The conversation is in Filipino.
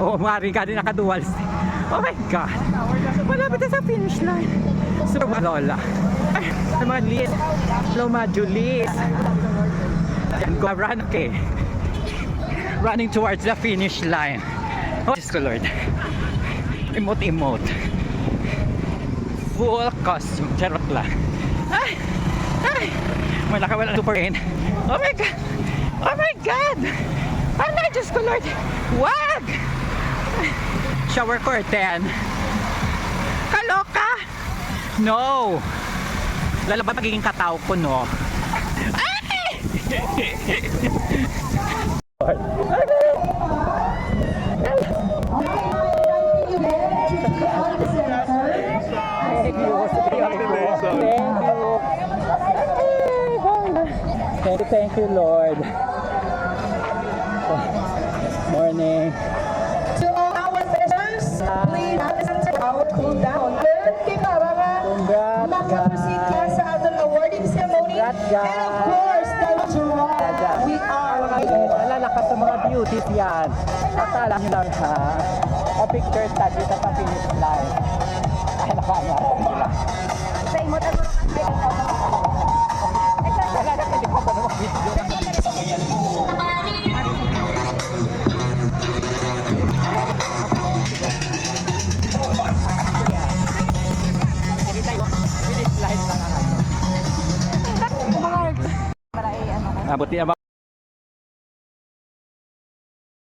Oo, maaaring ka din naka-dual stick. Oh my God. Malapit na sa finish line. Super Lola. Ay, sa mga Liz. Hello, mga Julies. Ayan, go run, okay. Running towards the finish line. Oh, Diyos ko Lord. Emote. Full costume. Charot lang. Ay! Malaki walang super in. Oh my God! Oh my God! Ano, Diyos ko Lord! Wag! Shower curtain. Kaloka! No! Lalabas magiging kataw ko, no? Ay! Thank you, Lord. Morning. To all our visitors, please listen to our cool down. Congrats, Makaproceed ka sa ating awarding ceremony. Congrats, guys. And of course, we are Lalakas sa mga beauties yan. Akala nyo lang ha. O picture study sa finish line. Ay, nakanya. Sige lang. sa imot at Wala na pwede pa pa naman video. Finish line lang ang ano. Abuti na ba?